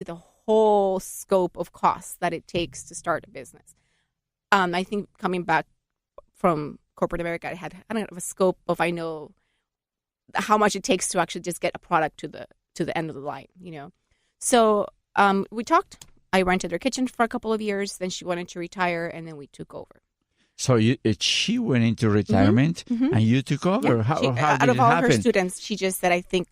the whole scope of costs that it takes to start a business. I think coming back from corporate America, I don't have a scope of, I know how much it takes to actually just get a product to the end of the line, So we talked. I rented her kitchen for a couple of years. Then she wanted to retire, and then we took over. So she went into retirement, and you took over. Yeah. How did out of it all happen? her students, she just said, I think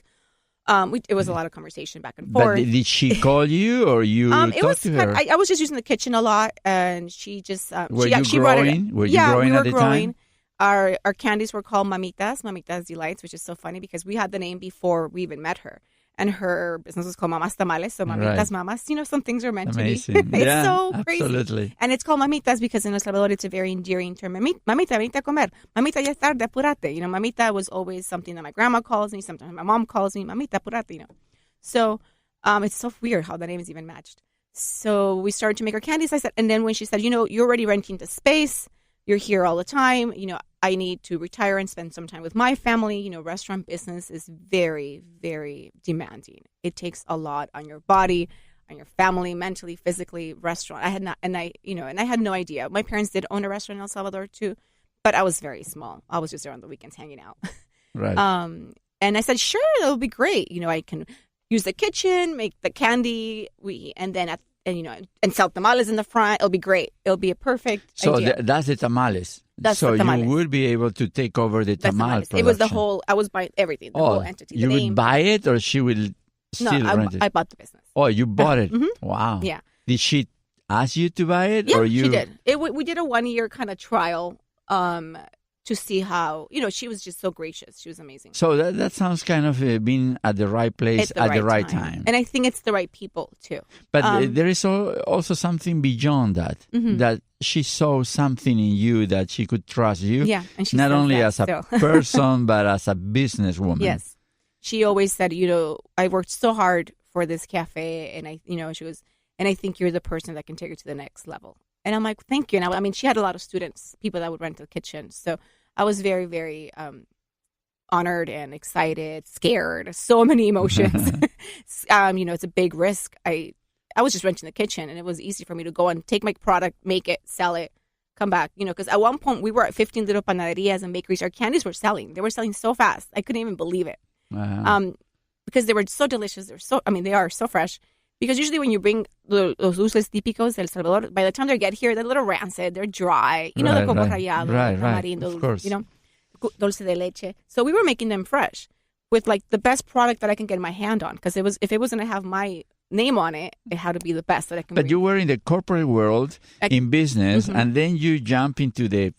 it was a lot of conversation back and forth. But did she call you, or you talked to her? I was just using the kitchen a lot, and she just Were you growing? Were you growing we at were the growing. time? Our candies were called Mamitas Delights, which is so funny because we had the name before we even met her. And her business was called Mama's Tamales, so Mamitas Mamas. Some things are meant to be. It's so crazy. Absolutely. And it's called Mamitas because in El Salvador, it's a very endearing term. Mamita, venite a comer. Mamita, ya es tarde, apúrate. Mamita was always something that my grandma calls me. Sometimes my mom calls me, Mamita, apúrate, So it's so weird how the name is even matched. So we started to make our candies. I said, and then when she said, you're already renting the space. You're here all the time. I need to retire and spend some time with my family. Restaurant business is very, very demanding. It takes a lot on your body, on your family, mentally, physically. Restaurant. I had no idea. My parents did own a restaurant in El Salvador too, but I was very small. I was just there on the weekends hanging out. Right. And I said, sure, that'll be great. I can use the kitchen, make the candy, and sell tamales in the front. It'll be great. It'll be a perfect idea. That's the tamales. That's the tamales. You would be able to take over the tamal production. It was the whole, I was buying everything, the whole entity. You would buy it, or she will still rent it? I bought the business. Oh, you bought it? Mm-hmm. Wow. Yeah. Did she ask you to buy it? Yeah, or you... she did. We did a 1-year kind of trial to see how, she was just so gracious. She was amazing. So that sounds kind of being at the right place at the right time. And I think it's the right people, too. But there is also something beyond that, that she saw something in you that she could trust you. Yeah, and she not says only that as a still. person, but as a businesswoman. Yes. She always said, I worked so hard for this cafe, and she was, and I think you're the person that can take her to the next level. And I'm like, thank you. And she had a lot of students, people that would rent the kitchen. So I was very, very honored and excited, scared, so many emotions. It's a big risk. I was just renting the kitchen, and it was easy for me to go and take my product, make it, sell it, come back. Because at one point we were at 15 little panaderias and bakeries. Our candies were selling. They were selling so fast. I couldn't even believe it. Wow. Because they were so delicious. They are so fresh. Because usually when you bring los dulces típicos del Salvador, by the time they get here, they're a little rancid. They're dry. The coco rallado, tamarindo, of course. Dulce de leche. So we were making them fresh with the best product that I can get my hand on. Because if it was going to have my name on it, it had to be the best that I can bring. But you were in the corporate world, in business, and then you jump into the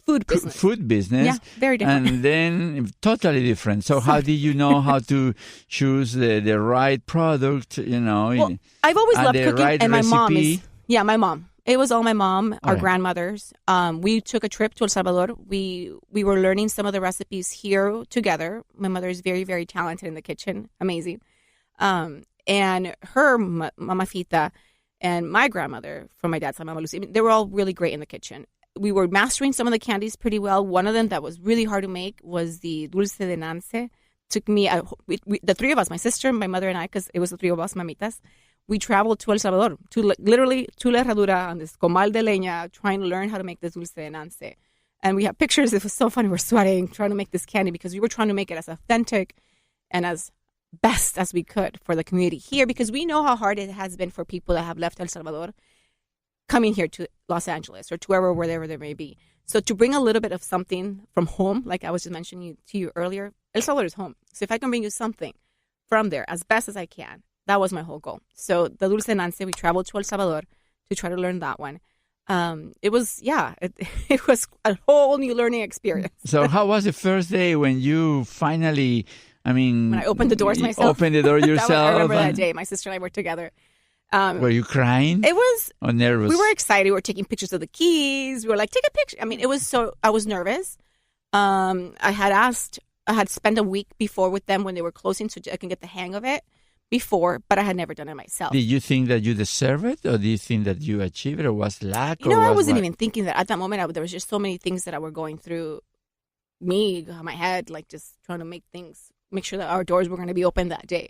food business. Yeah, very different. And then totally different. So how did you know how to choose the right product, Well, I've always loved cooking, right and my mom recipe? is... Yeah, my mom. It was all my mom, our grandmothers. We took a trip to El Salvador. We were learning some of the recipes here together. My mother is very, very talented in the kitchen. Amazing. And her Mama Fita and my grandmother from my dad's side, Mama Lucy, they were all really great in the kitchen. We were mastering some of the candies pretty well. One of them that was really hard to make was the dulce de nance. Took me, the three of us, my sister, my mother, and I, because it was the three of us, mamitas, we traveled to El Salvador, literally to La Herradura on this comal de leña, trying to learn how to make this dulce de nance. And we have pictures. It was so funny. We're sweating, trying to make this candy because we were trying to make it as authentic and as best as we could for the community here, because we know how hard it has been for people that have left El Salvador coming here to Los Angeles or to wherever they may be. So to bring a little bit of something from home, like I was just mentioning to you earlier, El Salvador is home. So if I can bring you something from there as best as I can, that was my whole goal. So the dulce de nance, we traveled to El Salvador to try to learn that one. It was a whole new learning experience. So how was the first day when you finally, when I opened the doors myself? Opened the door yourself? I remember that day. My sister and I were together. Were you crying? It was. Or nervous? We were excited. We were taking pictures of the keys. We were like, take a picture. I was nervous. I had spent a week before with them when they were closing so I can get the hang of it before, but I had never done it myself. Did you think that you deserve it, or do you think that you achieved it, or was lack? I wasn't even thinking that. At that moment, there was just so many things that were going through my head, like just trying to make sure that our doors were going to be open that day.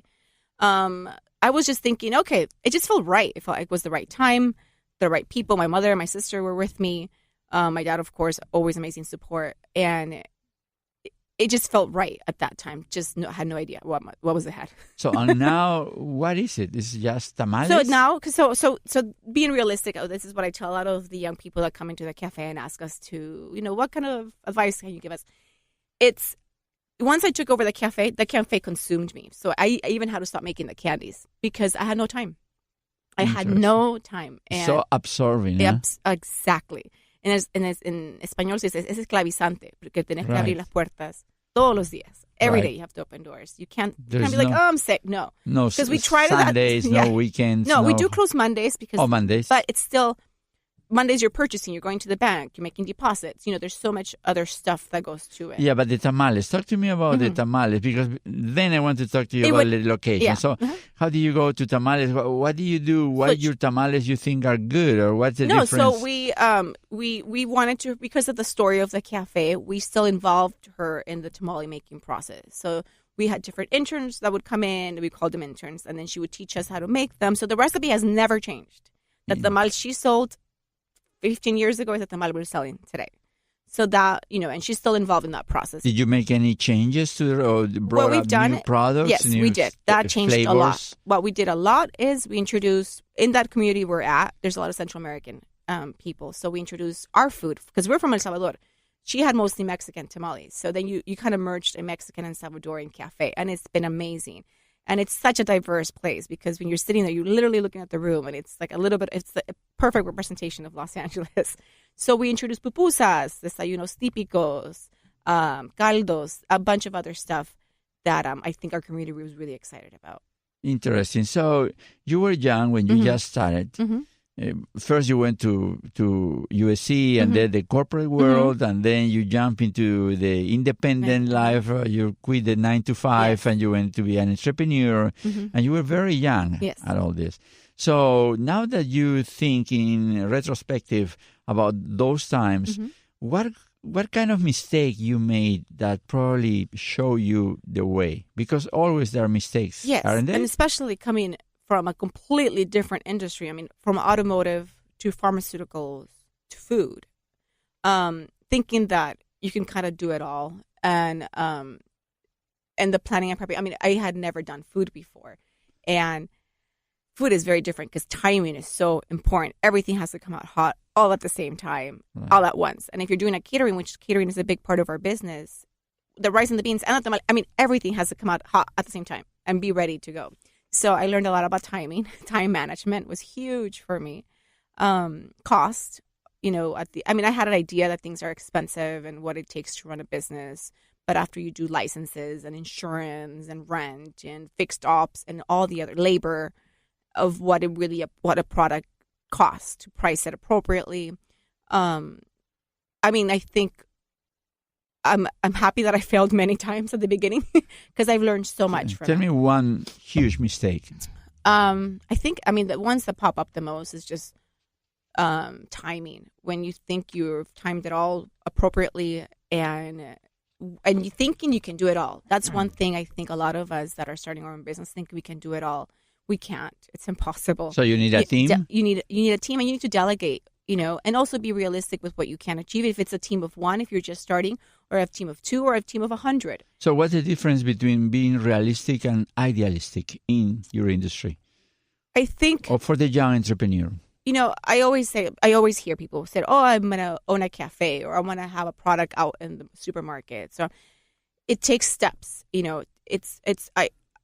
I was just thinking, okay, it just felt right. It felt like it was the right time, the right people. My mother and my sister were with me. My dad, of course, always amazing support. And it just felt right at that time. Just had no idea what was ahead. So now, what is it? Is it just tamales? So now, so being realistic, this is what I tell a lot of the young people that come into the cafe and ask us to, what kind of advice can you give us? It's, once I took over the cafe consumed me. So I even had to stop making the candies because I had no time. I had no time. And so absorbing, yeah? Exactly. En español se dice, es esclavizante, porque tienes que abrir las puertas todos los días. Every day you have to open doors. You can't be like, I'm sick. No. No, because we try Sundays, that. No weekends. No, we do close Mondays because. Mondays. But it's still, Mondays you're purchasing, you're going to the bank, you're making deposits. There's so much other stuff that goes to it. Yeah, but the tamales. Talk to me about the tamales, because then I want to talk to you about the location. Yeah. So how do you go to tamales? What do you do? What your tamales you think are good, or what's the difference? No, so we wanted to, because of the story of the cafe, we still involved her in the tamale making process. So we had different interns that would come in, we called them interns, and then she would teach us how to make them. So the recipe has never changed. The tamal she sold 15 years ago is the tamal we're selling today. So that, and she's still involved in that process. Did you make any changes to or brought up new products? Yes, we did. That changed flavors? A lot. What we did a lot is we introduced, in that community we're at, there's a lot of Central American people. So we introduced our food, because we're from El Salvador. She had mostly Mexican tamales. So then you kind of merged a Mexican and Salvadorian cafe. And it's been amazing. And it's such a diverse place, because when you're sitting there, you're literally looking at the room, and it's like it's the perfect representation of Los Angeles. So we introduced pupusas, desayunos típicos, caldos, a bunch of other stuff that I think our community was really excited about. Interesting. So you were young when you just started. First you went to USC and then the corporate world, and then you jump into the independent life. You quit the 9 to 5 and you went to be an entrepreneur, and you were very young at all this. So now that you think in retrospective about those times, what kind of mistake you made that probably show you the way? Because always there are mistakes, aren't there? And especially coming from a completely different industry. I mean, from automotive to pharmaceuticals to food. Thinking that you can kind of do it all. And the planning and prepping. I mean, I had never done food before. And food is very different because timing is so important. Everything has to come out hot all at the same time, all at once. And if you're doing a catering, which catering is a big part of our business, the rice and the beans and the tamale, I mean, everything has to come out hot at the same time and be ready to go. So I learned a lot about timing. Time management was huge for me. Cost, I had an idea that things are expensive and what it takes to run a business. But after you do licenses and insurance and rent and fixed ops and all the other labor of what a product costs, to price it appropriately. I think I'm happy that I failed many times at the beginning because I've learned so much from it. Tell me one huge mistake. I think, the ones that pop up the most is just timing. When you think you've timed it all appropriately and you thinking you can do it all. That's one thing I think a lot of us that are starting our own business think we can do it all. We can't. It's impossible. So you need a team? You need a team, and you need to delegate. And also be realistic with what you can achieve. If it's a team of one, if you're just starting, or a team of 2, or a team of 100. So what's the difference between being realistic and idealistic in your industry? I think... Or for the young entrepreneur? I always hear people say, oh, I'm going to own a cafe, or I want to have a product out in the supermarket. So it takes steps.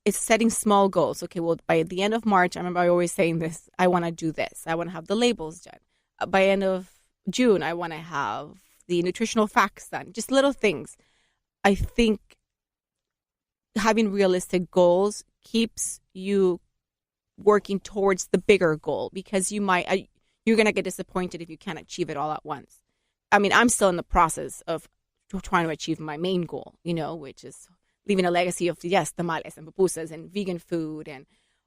It's setting small goals. Okay, well, by the end of March, I remember I always saying this, I want to do this. I want to have the labels done. By end of June, I want to have the nutritional facts done. Just little things. I think having realistic goals keeps you working towards the bigger goal, because you're going to get disappointed if you can't achieve it all at once. I'm still in the process of trying to achieve my main goal, which is leaving a legacy of, tamales and pupusas and vegan food and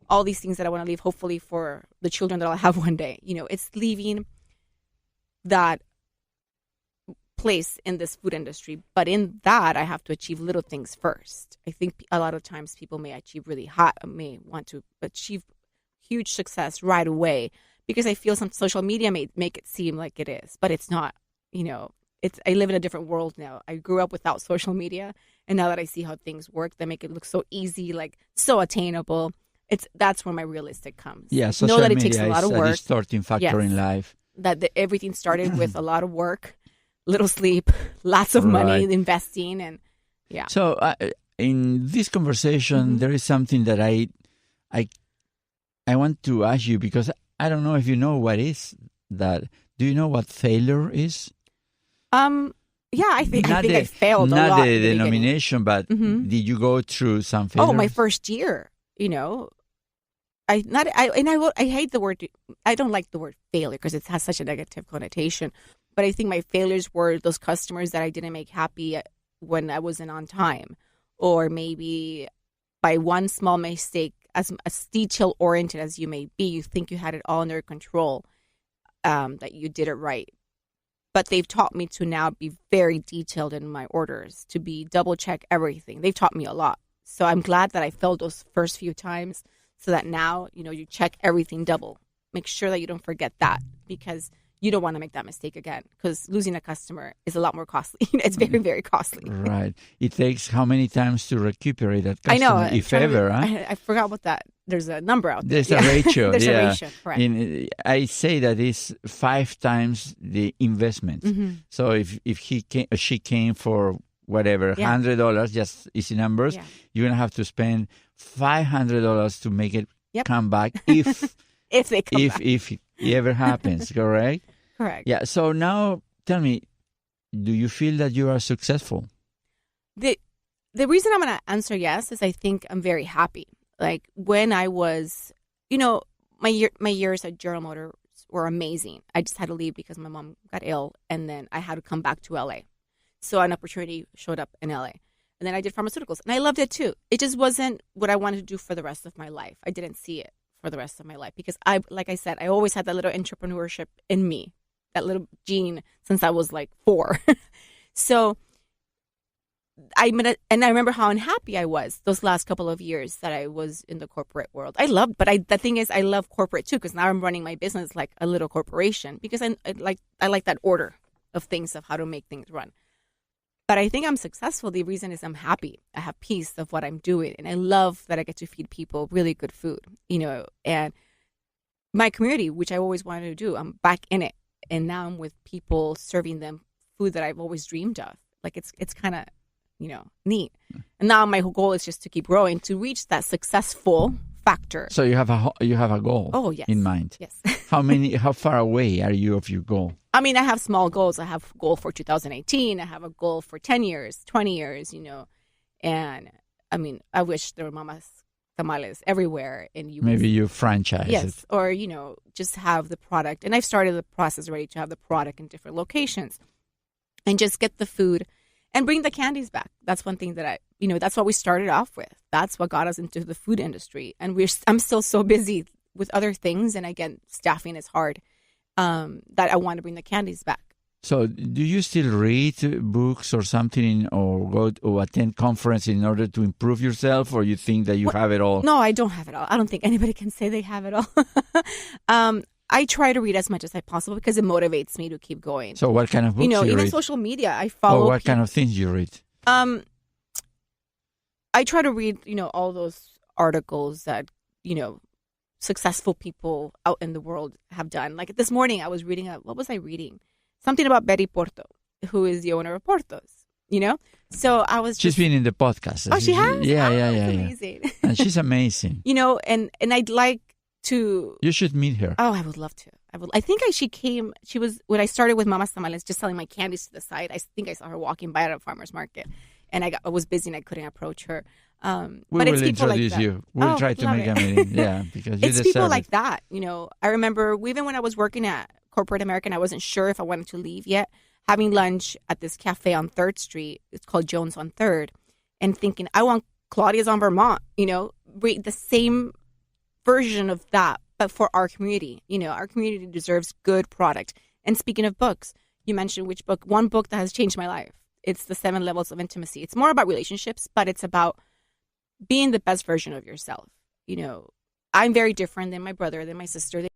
all these things that I want to leave, hopefully, for the children that I'll have one day. It's leaving that place in this food industry, but in that, I have to achieve little things first. I think a lot of times people may achieve really high, may want to achieve huge success right away because I feel some social media may make it seem like it is, but it's not. I live in a different world now. I grew up without social media, and now that I see how things work, they make it look so easy, like so attainable. That's where my realistic comes. Yeah, social media takes a lot of work. Is a distorting factor in life. Everything started with a lot of work, little sleep, lots of money investing, and yeah. So in this conversation, there is something that I want to ask you, because I don't know if you know what is that. Do you know what failure is? Yeah, I think I failed a lot. Not the denomination, but did you go through some failures? Oh, my first year, I hate the word. I don't like the word failure because it has such a negative connotation. But I think my failures were those customers that I didn't make happy when I wasn't on time, or maybe by one small mistake, as detail oriented as you may be, you think you had it all under control, that you did it right. But they've taught me to now be very detailed in my orders, to be double check everything. They've taught me a lot. So I'm glad that I failed those first few times, so that now, you check everything double. Make sure that you don't forget that, because you don't want to make that mistake again, because losing a customer is a lot more costly. It's very, very costly. Right. It takes how many times to recuperate that customer, I know, if ever? I forgot what that. There's a number out there. There's a ratio. There's a ratio, correct. I say that it's 5 times the investment. So if she came for whatever, $100, just easy numbers, you're going to have to spend $500 to make it come back if they come back. If it ever happens, correct? Correct. Yeah. So now tell me, do you feel that you are successful? The reason I'm going to answer yes is I think I'm very happy. Like when I was, my years at General Motors were amazing. I just had to leave because my mom got ill, and then I had to come back to LA. So an opportunity showed up in LA. And then I did pharmaceuticals, and I loved it too. It just wasn't what I wanted to do for the rest of my life. I didn't see it for the rest of my life because like I said, I always had that little entrepreneurship in me, that little gene since I was like 4. So I remember how unhappy I was those last couple of years that I was in the corporate world. The thing is, I love corporate too, because now I'm running my business like a little corporation, because I like that order of things, of how to make things run. But I think I'm successful. The reason is I'm happy. I have peace of what I'm doing. And I love that I get to feed people really good food, and my community, which I always wanted to do, I'm back in it. And now I'm with people serving them food that I've always dreamed of. Like it's kind of, neat. And now my goal is just to keep growing, to reach that successful factor. So you have a goal in mind. Yes. How far away are you of your goal? I mean, I have small goals. I have a goal for 2018. I have a goal for 10 years, 20 years, And I mean, I wish there were Mama's Tamales everywhere. Maybe you franchise yes, it. or, just have the product. And I've started the process already to have the product in different locations. And just get the food and bring the candies back. That's one thing that that's what we started off with. That's what got us into the food industry. And I'm still so busy with other things. And again, staffing is hard. That I want to bring the candies back. So do you still read books or something, or go or attend conference in order to improve yourself, or you think that you have it all? No, I don't have it all. I don't think anybody can say they have it all. I try to read as much as I possible because it motivates me to keep going. So what kind of books do you read? Even social media, I follow. Or what kind of things you read? I try to read, all those articles that, successful people out in the world have done. Like this morning, I was reading what was I reading? Something about Betty Porto, who is the owner of Porto's, So I was She's been in the podcast. Oh, she has? Yeah. Amazing. And she's amazing. And I'd like to... You should meet her. Oh, I would love to. I think she was, when I started with Mama's Tamales, just selling my candies to the side, I think I saw her walking by at a farmer's market. And I was busy and I couldn't approach her. We will introduce you. We'll try to make a meeting. Yeah, because you it's people like that. I remember even when I was working at Corporate American, I wasn't sure if I wanted to leave yet. Having lunch at this cafe on 3rd Street, it's called Jones on 3rd, and thinking, I want Claudia's on Vermont, the same version of that, but for our community. Our community deserves good product. And speaking of books, you mentioned which book. One book that has changed my life. It's The 7 Levels of Intimacy. It's more about relationships, but it's about being the best version of yourself. You know, I'm very different than my brother, than my sister.